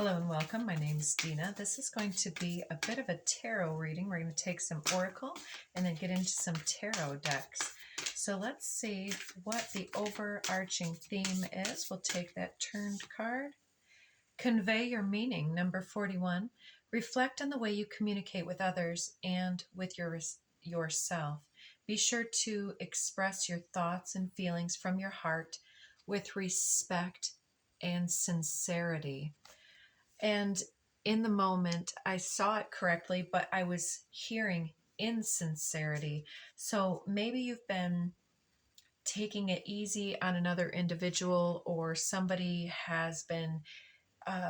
Hello and welcome. My name is Dina. This is going to be a bit of a tarot reading. We're going to take some oracle and then get into some tarot decks. So let's see what the overarching theme is. We'll take that turned card. Convey your meaning, number 41. Reflect on the way you communicate with others and with yourself. Be sure to express your thoughts and feelings from your heart with respect and sincerity. And in the moment, I saw it correctly, but I was hearing insincerity. So maybe you've been taking it easy on another individual, or somebody has been,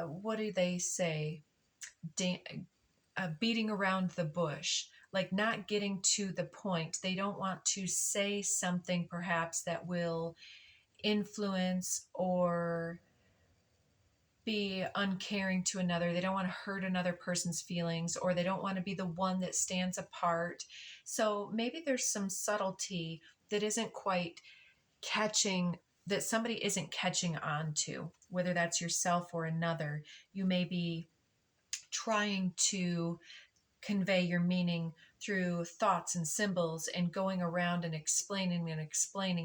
what do they say? Beating around the bush, like not getting to the point. They don't want to say something perhaps that will influence or be uncaring to another. They don't want to hurt another person's feelings, or they don't want to be the one that stands apart. So maybe there's some subtlety that isn't quite catching, that somebody isn't catching on to, whether that's yourself or another. You may be trying to convey your meaning through thoughts and symbols and going around and explaining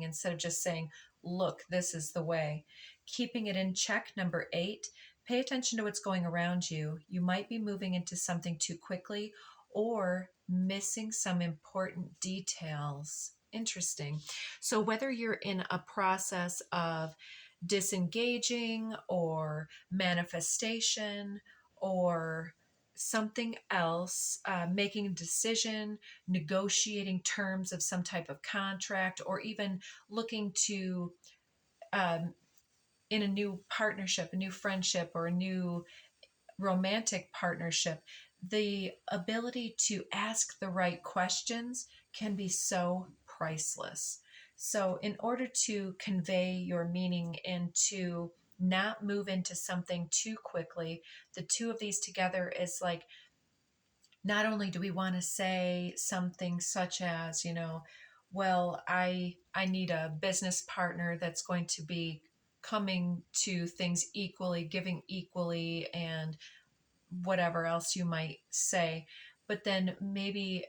instead of just saying, look, this is the way. Keeping it in check, number 8. Pay attention to what's going around you. You might be moving into something too quickly or missing some important details. Interesting. So whether you're in a process of disengaging or manifestation or something else, making a decision, negotiating terms of some type of contract, or even looking to in a new partnership, a new friendship, or a new romantic partnership, the ability to ask the right questions can be so priceless. So in order to convey your meaning and to not move into something too quickly, the two of these together is like, not only do we want to say something such as, well, I need a business partner that's going to be coming to things equally, giving equally, and whatever else you might say, but then maybe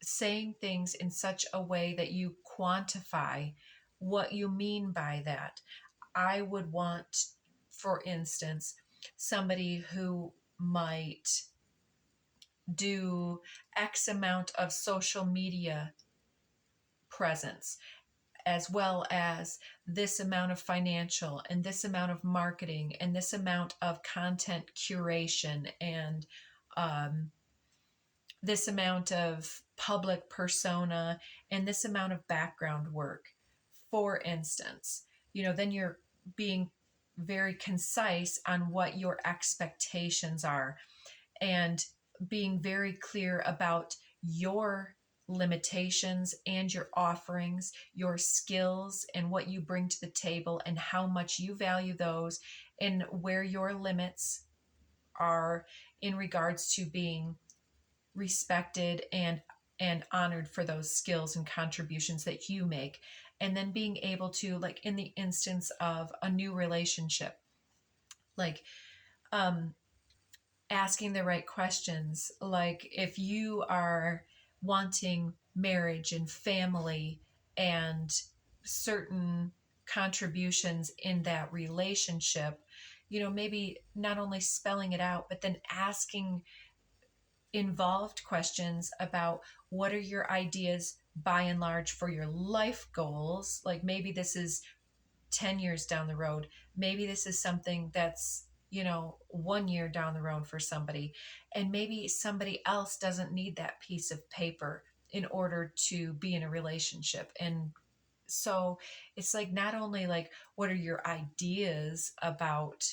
saying things in such a way that you quantify what you mean by that. I would want, for instance, somebody who might do X amount of social media presence, as well as this amount of financial and this amount of marketing and this amount of content curation and this amount of public persona and this amount of background work, for instance. Then you're being very concise on what your expectations are and being very clear about your limitations and your offerings, your skills, and what you bring to the table, and how much you value those, and where your limits are in regards to being respected and honored for those skills and contributions that you make. And then being able to, like in the instance of a new relationship, like asking the right questions. Like if you are wanting marriage and family and certain contributions in that relationship, maybe not only spelling it out, but then asking involved questions about what are your ideas by and large for your life goals. Like maybe this is 10 years down the road. Maybe this is something that's 1 year down the road for somebody, and maybe somebody else doesn't need that piece of paper in order to be in a relationship. And so it's like, not only like, what are your ideas about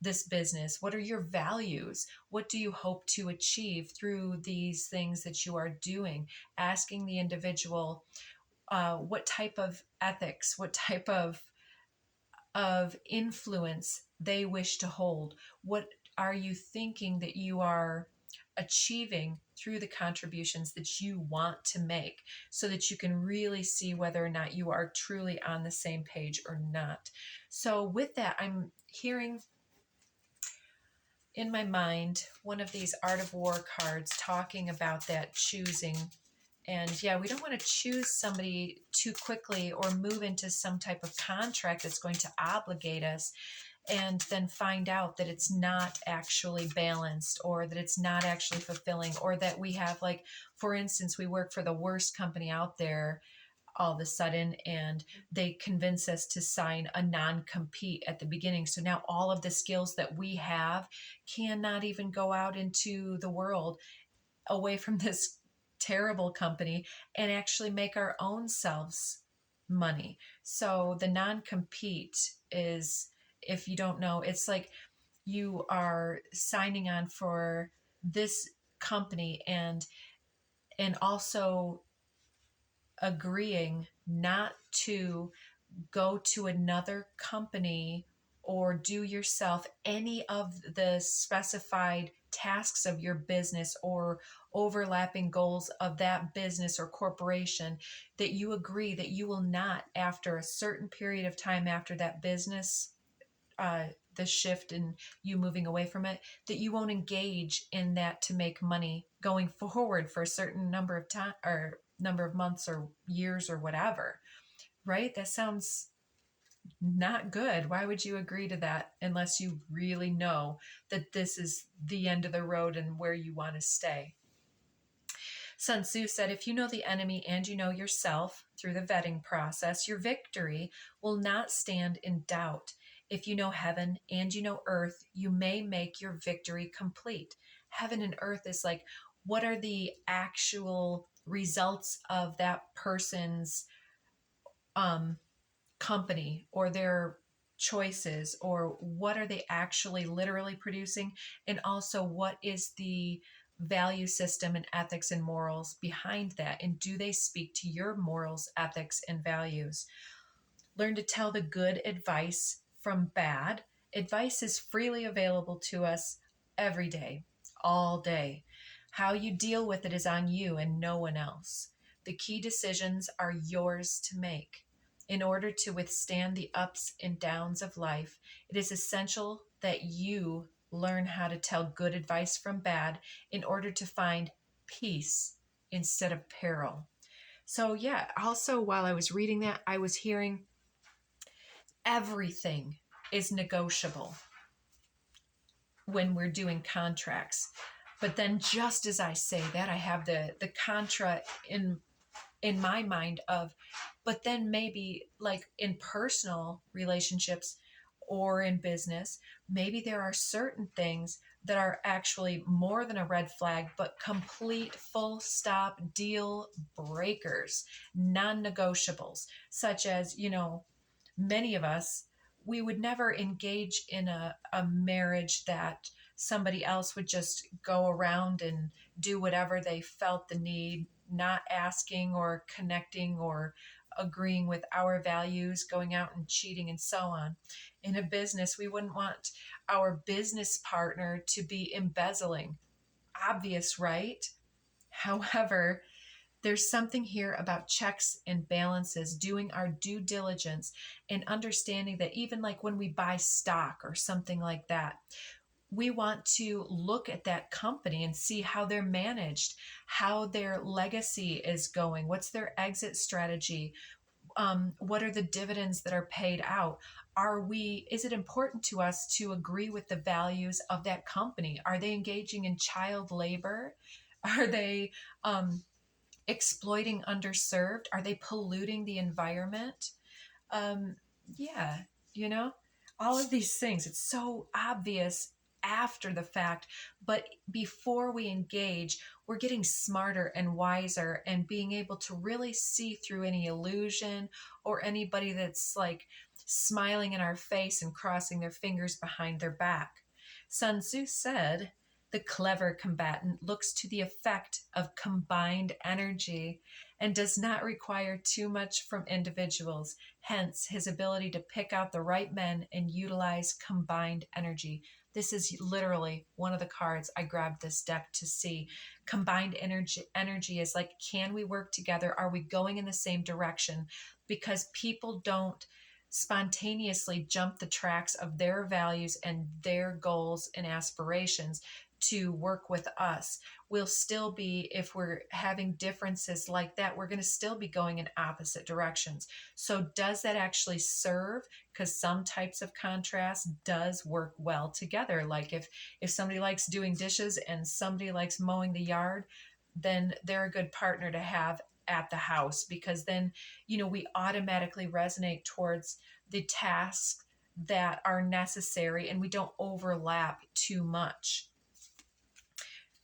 this business? What are your values? What do you hope to achieve through these things that you are doing? Asking the individual what type of ethics, what type of influence they wish to hold. What are you thinking that you are achieving through the contributions that you want to make, so that you can really see whether or not you are truly on the same page or not. So with that, I'm hearing in my mind one of these Art of War cards talking about that choosing. And yeah, we don't want to choose somebody too quickly or move into some type of contract that's going to obligate us and then find out that it's not actually balanced or that it's not actually fulfilling, or that we have, like, for instance, we work for the worst company out there all of a sudden and they convince us to sign a non-compete at the beginning. So now all of the skills that we have cannot even go out into the world away from this terrible company and actually make our own selves money. So the non-compete is, if you don't know, it's like you are signing on for this company and also agreeing not to go to another company or do yourself any of the specified tasks of your business or overlapping goals of that business or corporation, that you agree that you will not, after a certain period of time after that business, uh, the shift in you moving away from it, that you won't engage in that to make money going forward for a certain number of time or number of months or years or whatever. Right? That sounds not good. Why would you agree to that unless you really know that this is the end of the road and where you want to stay? Sun Tzu said, if you know the enemy and you know yourself through the vetting process, your victory will not stand in doubt. If you know heaven and you know earth, you may make your victory complete. Heaven and earth is like, what are the actual results of that person's um, company or their choices, or what are they actually literally producing, and also what is the value system and ethics and morals behind that, and do they speak to your morals, ethics, and values? Learn to tell the good advice from bad. Advice is freely available to us every day, all day. How you deal with it is on you and no one else. The key decisions are yours to make. In order to withstand the ups and downs of life, it is essential that you learn how to tell good advice from bad in order to find peace instead of peril. So, yeah, also while I was reading that, I was hearing everything is negotiable when we're doing contracts. But then just as I say that, I have the contra in my mind of, but then maybe like in personal relationships or in business, maybe there are certain things that are actually more than a red flag, but complete full stop deal breakers, non-negotiables, such as, many of us, we would never engage in a marriage that somebody else would just go around and do whatever they felt the need, not asking or connecting or agreeing with our values, going out and cheating and so on. In a business, we wouldn't want our business partner to be embezzling. Obvious, right? However, there's something here about checks and balances, doing our due diligence, and understanding that even like when we buy stock or something like that, we want to look at that company and see how they're managed, how their legacy is going, what's their exit strategy, what are the dividends that are paid out. Is it important to us to agree with the values of that company? Are they engaging in child labor? Are they exploiting underserved? Are they polluting the environment? Um, yeah, you know, all of these things. It's so obvious after the fact, but before we engage, we're getting smarter and wiser and being able to really see through any illusion or anybody that's like smiling in our face and crossing their fingers behind their back. Sun Tzu said, the clever combatant looks to the effect of combined energy and does not require too much from individuals, hence his ability to pick out the right men and utilize combined energy. This is literally one of the cards I grabbed this deck to see. Combined energy is like, can we work together? Are we going in the same direction? Because people don't spontaneously jump the tracks of their values and their goals and aspirations to work with us. We'll still be, if we're having differences like that, we're going to still be going in opposite directions. So does that actually serve? Because some types of contrast does work well together. Like if somebody likes doing dishes and somebody likes mowing the yard, then they're a good partner to have at the house, because then we automatically resonate towards the tasks that are necessary and we don't overlap too much.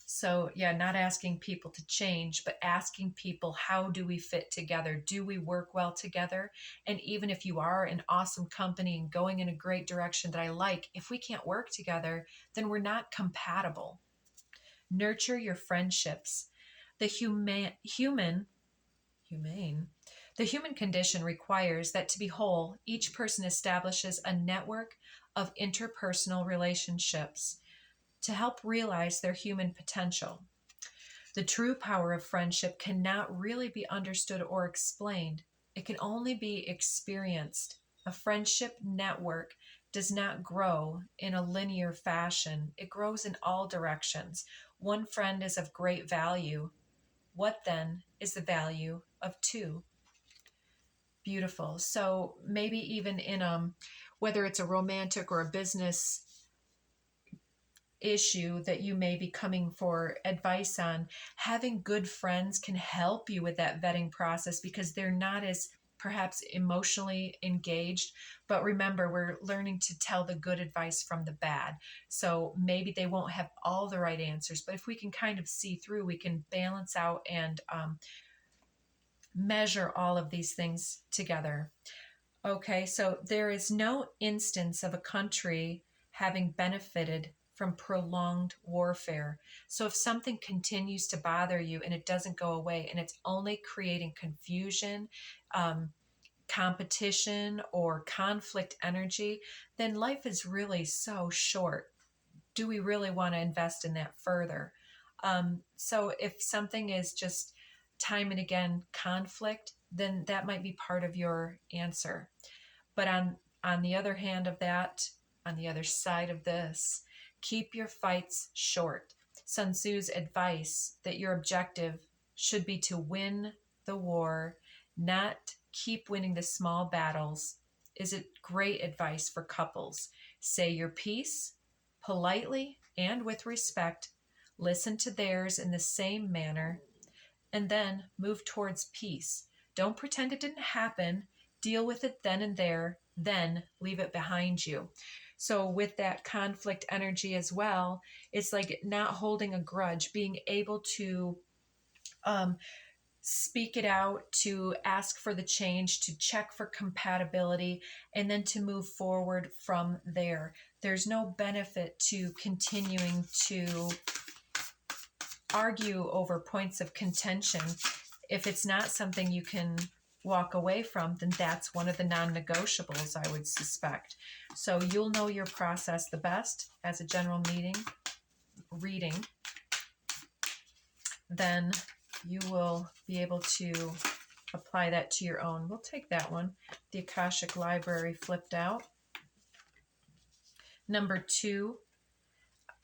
So yeah, not asking people to change, but asking people, how do we fit together? Do we work well together? And even if you are an awesome company and going in a great direction that I like, if we can't work together, then we're not compatible. Nurture your friendships. The humane the human condition requires that to be whole, each person establishes a network of interpersonal relationships to help realize their human potential. The true power of friendship cannot really be understood or explained. It can only be experienced. A friendship network does not grow in a linear fashion. It grows in all directions. One friend is of great value. What then is the value of two? Beautiful. So maybe even in whether it's a romantic or a business issue that you may be coming for advice on, having good friends can help you with that vetting process, because they're not as perhaps emotionally engaged. But remember, we're learning to tell the good advice from the bad. So maybe they won't have all the right answers, but if we can kind of see through, we can balance out and measure all of these things together. Okay, so there is no instance of a country having benefited from prolonged warfare. So if something continues to bother you and it doesn't go away and it's only creating confusion, competition, or conflict energy, then life is really so short. Do we really want to invest in that further? So if something is just time and again conflict, then that might be part of your answer. But on the other hand of that, on the other side of this, keep your fights short. Sun Tzu's advice that your objective should be to win the war, not keep winning the small battles, is a great advice for couples. Say your piece politely and with respect, listen to theirs in the same manner, and then move towards peace. Don't pretend it didn't happen. Deal with it then and there, then leave it behind you. So with that conflict energy as well, it's like not holding a grudge, being able to speak it out, to ask for the change, to check for compatibility, and then to move forward from there. There's no benefit to continuing to argue over points of contention. If it's not something you can walk away from, then that's one of the non-negotiables, I would suspect. So you'll know your process the best as a general reading. Then you will be able to apply that to your own. We'll take that one. The Akashic Library flipped out. Number 2,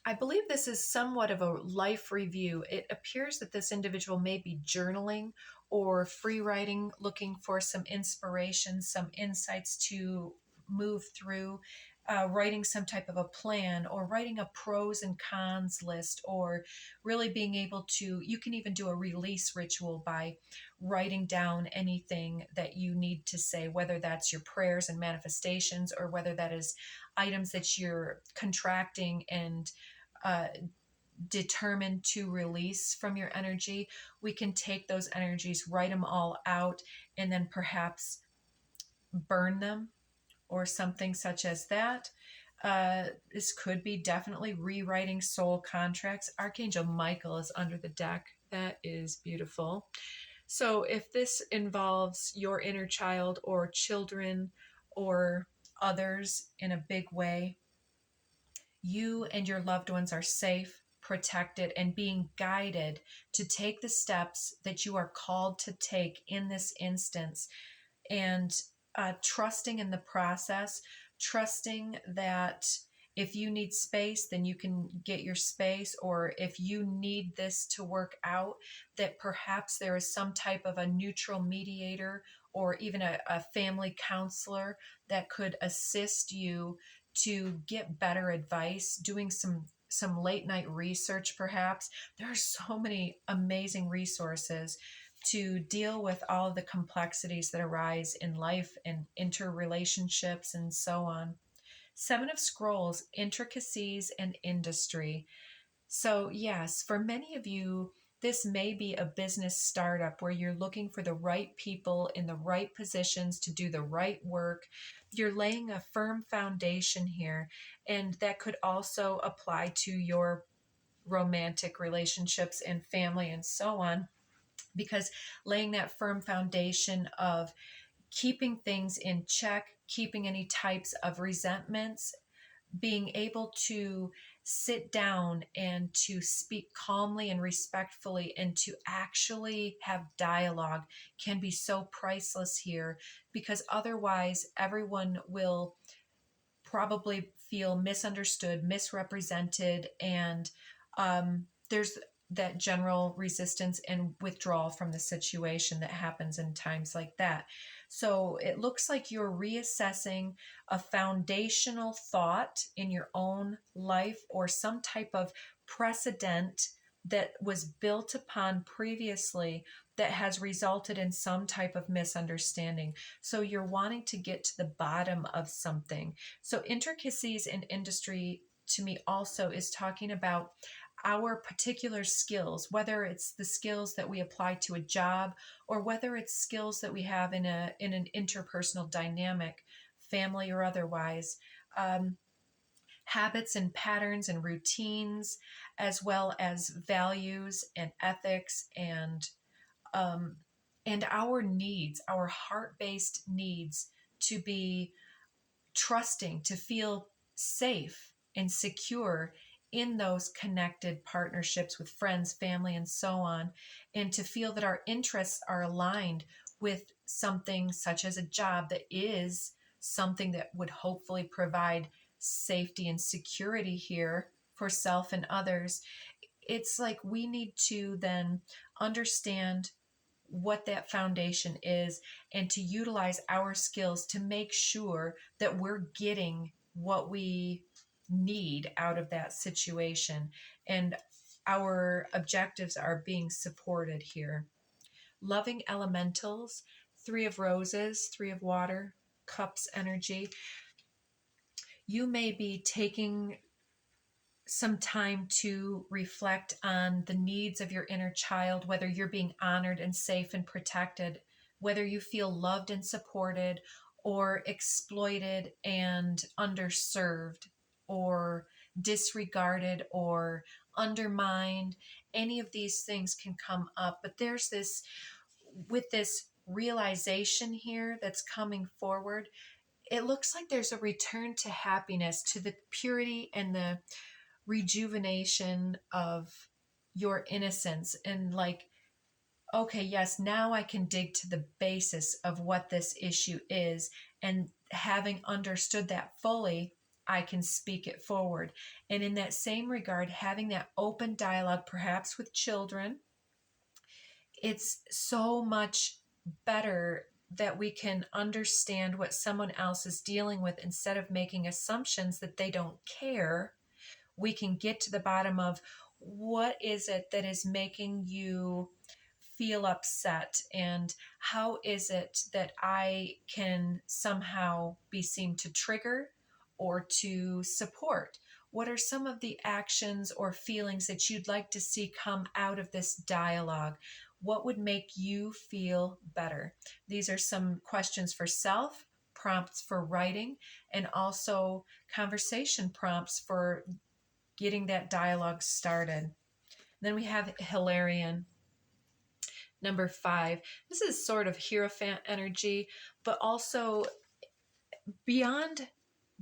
I believe this is somewhat of a life review. It appears that this individual may be journaling or free writing, looking for some inspiration, some insights to move through, writing some type of a plan, or writing a pros and cons list, or really being able to, you can even do a release ritual by writing down anything that you need to say, whether that's your prayers and manifestations, or whether that is items that you're contracting and determined to release from your energy. We can take those energies, write them all out, and then perhaps burn them or something such as that. This could be definitely rewriting soul contracts. Archangel Michael is under the deck. That is beautiful. So if this involves your inner child or children or others in a big way, you and your loved ones are safe, protected, and being guided to take the steps that you are called to take in this instance. And trusting in the process, trusting that if you need space, then you can get your space, or if you need this to work out, that perhaps there is some type of a neutral mediator or even a family counselor that could assist you to get better advice, doing some late night research perhaps. There are so many amazing resources to deal with all of the complexities that arise in life and interrelationships and so on. Seven of Scrolls, intricacies and industry. So, yes, for many of you, this may be a business startup where you're looking for the right people in the right positions to do the right work. You're laying a firm foundation here, and that could also apply to your romantic relationships and family and so on, because laying that firm foundation of keeping things in check, keeping any types of resentments, being able to sit down and to speak calmly and respectfully and to actually have dialogue can be so priceless here, because otherwise everyone will probably feel misunderstood, misrepresented, and there's that general resistance and withdrawal from the situation that happens in times like that. So it looks like you're reassessing a foundational thought in your own life or some type of precedent that was built upon previously that has resulted in some type of misunderstanding. So you're wanting to get to the bottom of something. So intricacies in industry to me also is talking about our particular skills, whether it's the skills that we apply to a job or whether it's skills that we have in an interpersonal dynamic, family or otherwise. Habits and patterns and routines, as well as values and ethics um, and our needs, our heart-based needs to be trusting, to feel safe and secure in those connected partnerships with friends, family, and so on, and to feel that our interests are aligned with something such as a job that is something that would hopefully provide safety and security here for self and others. It's like we need to then understand what that foundation is and to utilize our skills to make sure that we're getting what we need out of that situation and our objectives are being supported here. Loving elementals, Three of Roses, Three of Water, Cups energy. You may be taking some time to reflect on the needs of your inner child, whether you're being honored and safe and protected, whether you feel loved and supported, or exploited and underserved, or disregarded, or undermined. Any of these things can come up, but there's this, with this realization here that's coming forward, it looks like there's a return to happiness, to the purity and the rejuvenation of your innocence, and like, okay, yes, now I can dig to the basis of what this issue is, and having understood that fully, I can speak it forward. And in that same regard, having that open dialogue perhaps with children, it's so much better that we can understand what someone else is dealing with instead of making assumptions that they don't care. We can get to the bottom of what is it that is making you feel upset, and how is it that I can somehow be seen to trigger or to support. What are some of the actions or feelings that you'd like to see come out of this dialogue? What would make you feel better? These are some questions for self, prompts for writing, and also conversation prompts for getting that dialogue started. Then we have Hilarion, number 5. This is sort of Hierophant energy, but also beyond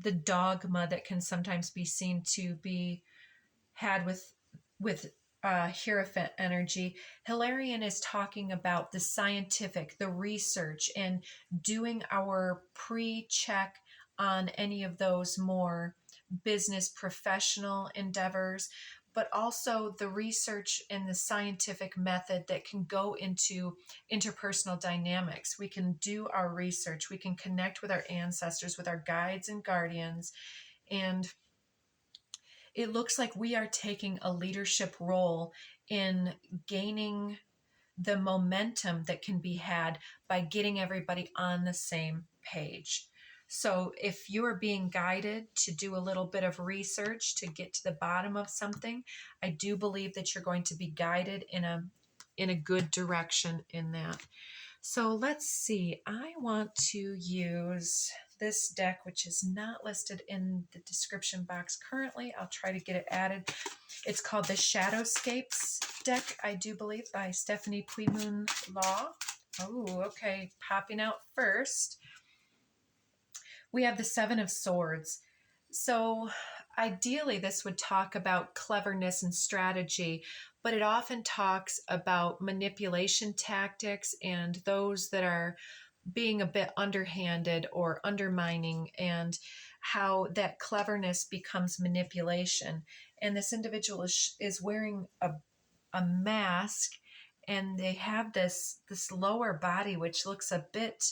the dogma that can sometimes be seen to be had with Hierophant energy. Hilarion is talking about the scientific, the research, and doing our pre-check on any of those more business professional endeavors, but also the research and the scientific method that can go into interpersonal dynamics. We can do our research, we can connect with our ancestors, with our guides and guardians, and it looks like we are taking a leadership role in gaining the momentum that can be had by getting everybody on the same page. So if you are being guided to do a little bit of research to get to the bottom of something, I do believe that you're going to be guided in a good direction in that. So let's see. I want to use this deck, which is not listed in the description box currently. I'll try to get it added. It's called the Shadowscapes deck, I do believe, by Stephanie Puimoon Law. Oh, okay. Popping out first, we have the Seven of Swords. So ideally, this would talk about cleverness and strategy, but it often talks about manipulation tactics and those that are being a bit underhanded or undermining, and how that cleverness becomes manipulation. And this individual is wearing a mask, and they have this lower body which looks a bit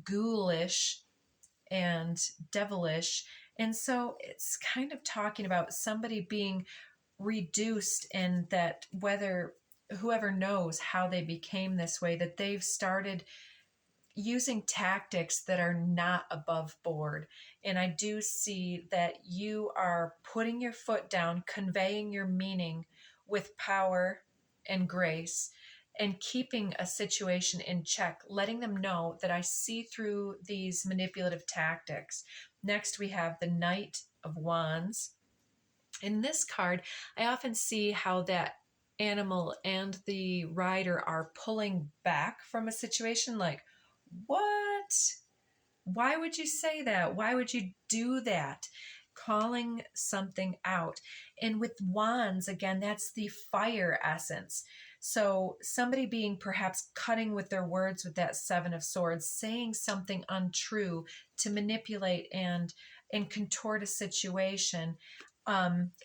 ghoulish and devilish. And so it's kind of talking about somebody being reduced, and that whether whoever knows how they became this way, that they've started using tactics that are not above board. And I do see that you are putting your foot down, conveying your meaning with power and grace, and keeping a situation in check, letting them know that I see through these manipulative tactics. Next, we have the Knight of Wands. In this card, I often see how that animal and the rider are pulling back from a situation, like, what? Why would you say that? Why would you do that? Calling something out. And with wands, again, that's the fire essence. So somebody being perhaps cutting with their words with that Seven of Swords, saying something untrue to manipulate and contort a situation,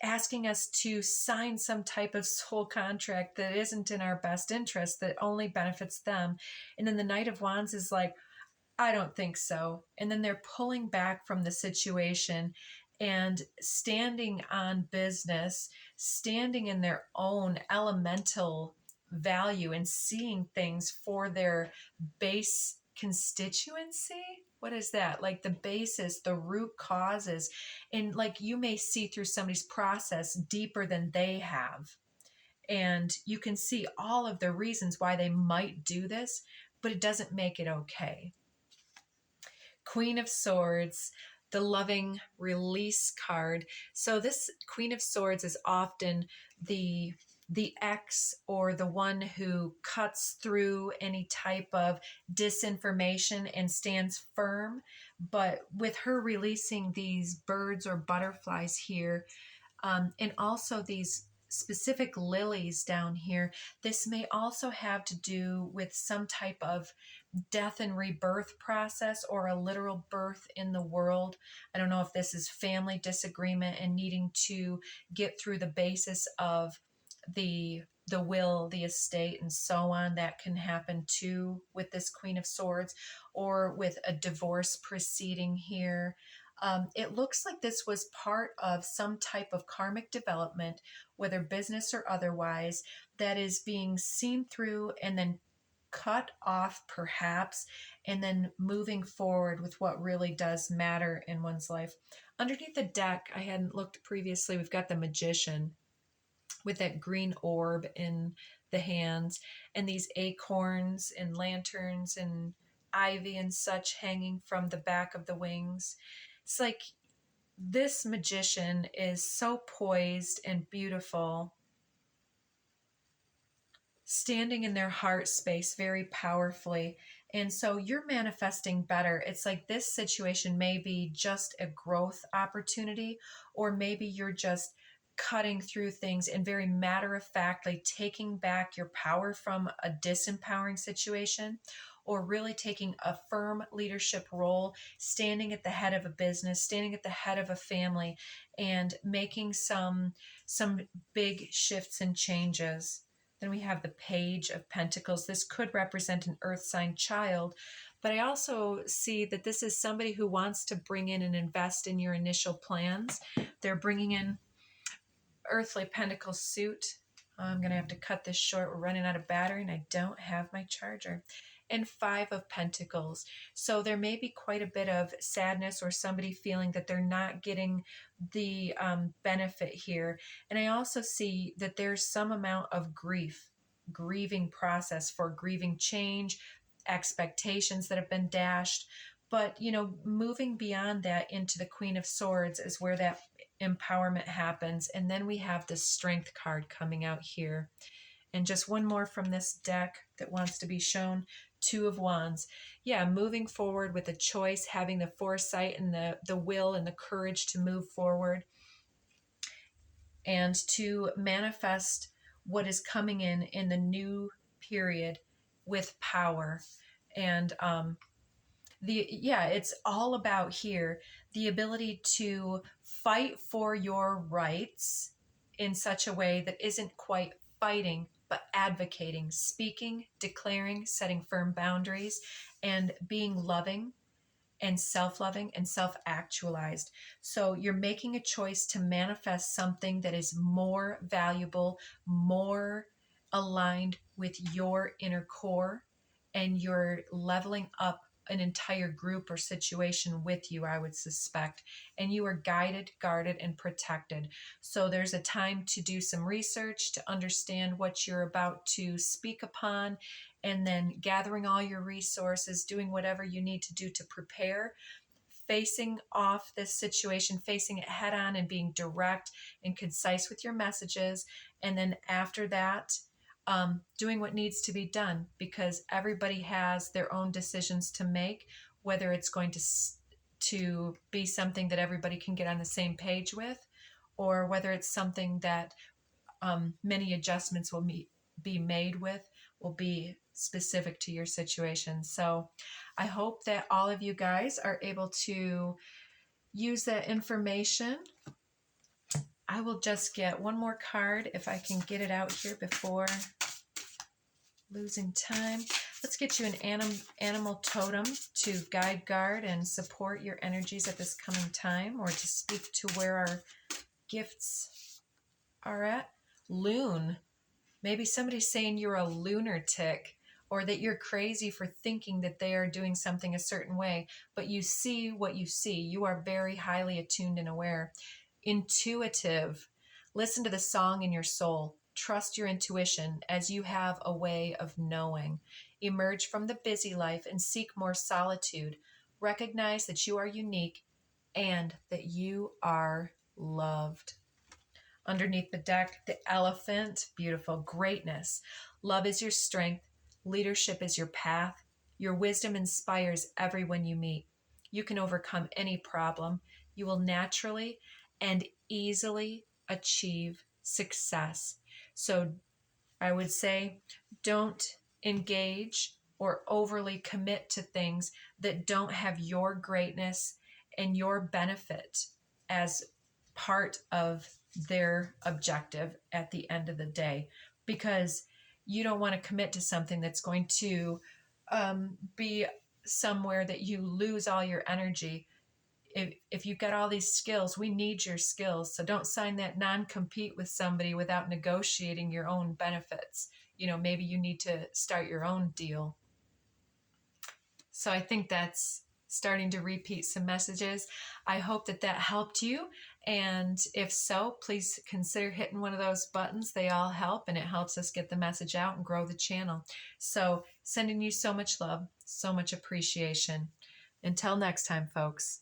asking us to sign some type of soul contract that isn't in our best interest, that only benefits them. And then the Knight of Wands is like, I don't think so. And then they're pulling back from the situation and standing on business, standing in their own elemental value and seeing things for their base constituency. What is that? Like the basis, the root causes. And like you may see through somebody's process deeper than they have. And you can see all of the reasons why they might do this, but it doesn't make it okay. Queen of Swords, the loving release card. So this Queen of Swords is often the ex, or the one who cuts through any type of disinformation and stands firm. But with her releasing these birds or butterflies here, and also these specific lilies down here, this may also have to do with some type of death and rebirth process, or a literal birth in the world. I don't know if this is family disagreement and needing to get through the basis of the will, the estate, and so on. That can happen too with this Queen of Swords, or with a divorce proceeding here. It looks like this was part of some type of karmic development, whether business or otherwise, that is being seen through and then cut off perhaps, and then moving forward with what really does matter in one's life. Underneath the deck, I hadn't looked previously, we've got the Magician with that green orb in the hands, and these acorns and lanterns and ivy and such hanging from the back of the wings. It's like this Magician is so poised and beautiful, standing in their heart space very powerfully. And so you're manifesting better. It's like this situation may be just a growth opportunity, or maybe you're just cutting through things and very matter-of-factly taking back your power from a disempowering situation, or really taking a firm leadership role, standing at the head of a business, standing at the head of a family, and making some big shifts and changes. Then we have the Page of Pentacles. This could represent an earth sign child, but I also see that this is somebody who wants to bring in and invest in your initial plans. They're bringing in earthly pentacle suit. I'm going to have to cut this short. We're running out of battery and I don't have my charger. And Five of Pentacles. So there may be quite a bit of sadness or somebody feeling that they're not getting the benefit here. And I also see that there's some amount of grieving process for grieving change, expectations that have been dashed. But, you know, moving beyond that into the Queen of Swords is where that empowerment happens. And then we have the Strength card coming out here. And just one more from this deck that wants to be shown. Two of Wands. Yeah, moving forward with a choice, having the foresight and the will and the courage to move forward and to manifest what is coming in the new period with power. And it's all about here the ability to fight for your rights in such a way that isn't quite fighting, but advocating, speaking, declaring, setting firm boundaries, and being loving and self-loving and self-actualized. So you're making a choice to manifest something that is more valuable, more aligned with your inner core, and you're leveling up an entire group or situation with you, I would suspect. And you are guided, guarded, and protected. So there's a time to do some research, to understand what you're about to speak upon, and then gathering all your resources, doing whatever you need to do to prepare, facing off this situation, facing it head on and being direct and concise with your messages. And then after that, doing what needs to be done, because everybody has their own decisions to make, whether it's going to be something that everybody can get on the same page with, or whether it's something that many adjustments will be made with, will be specific to your situation. So I hope that all of you guys are able to use that information. I will just get one more card if I can get it out here before losing time. Let's get you an animal totem to guide, guard, and support your energies at this coming time, or to speak to where our gifts are at. Loon. Maybe somebody's saying you're a lunatic, or that you're crazy for thinking that they are doing something a certain way, but you see what you see. You are very highly attuned and aware. Intuitive. Listen to the song in your soul. Trust your intuition, as you have a way of knowing. Emerge from the busy life and seek more solitude. Recognize that you are unique and that you are loved. Underneath the deck, the Elephant. Beautiful. Greatness. Love is your strength. Leadership is your path. Your wisdom inspires everyone you meet. You can overcome any problem. You will naturally and easily achieve success. So I would say, don't engage or overly commit to things that don't have your greatness and your benefit as part of their objective at the end of the day, because you don't want to commit to something that's going to be somewhere that you lose all your energy. If you've got all these skills, we need your skills. So don't sign that non-compete with somebody without negotiating your own benefits. You know, maybe you need to start your own deal. So I think that's starting to repeat some messages. I hope that helped you. And if so, please consider hitting one of those buttons. They all help, and it helps us get the message out and grow the channel. So sending you so much love, so much appreciation. Until next time, folks.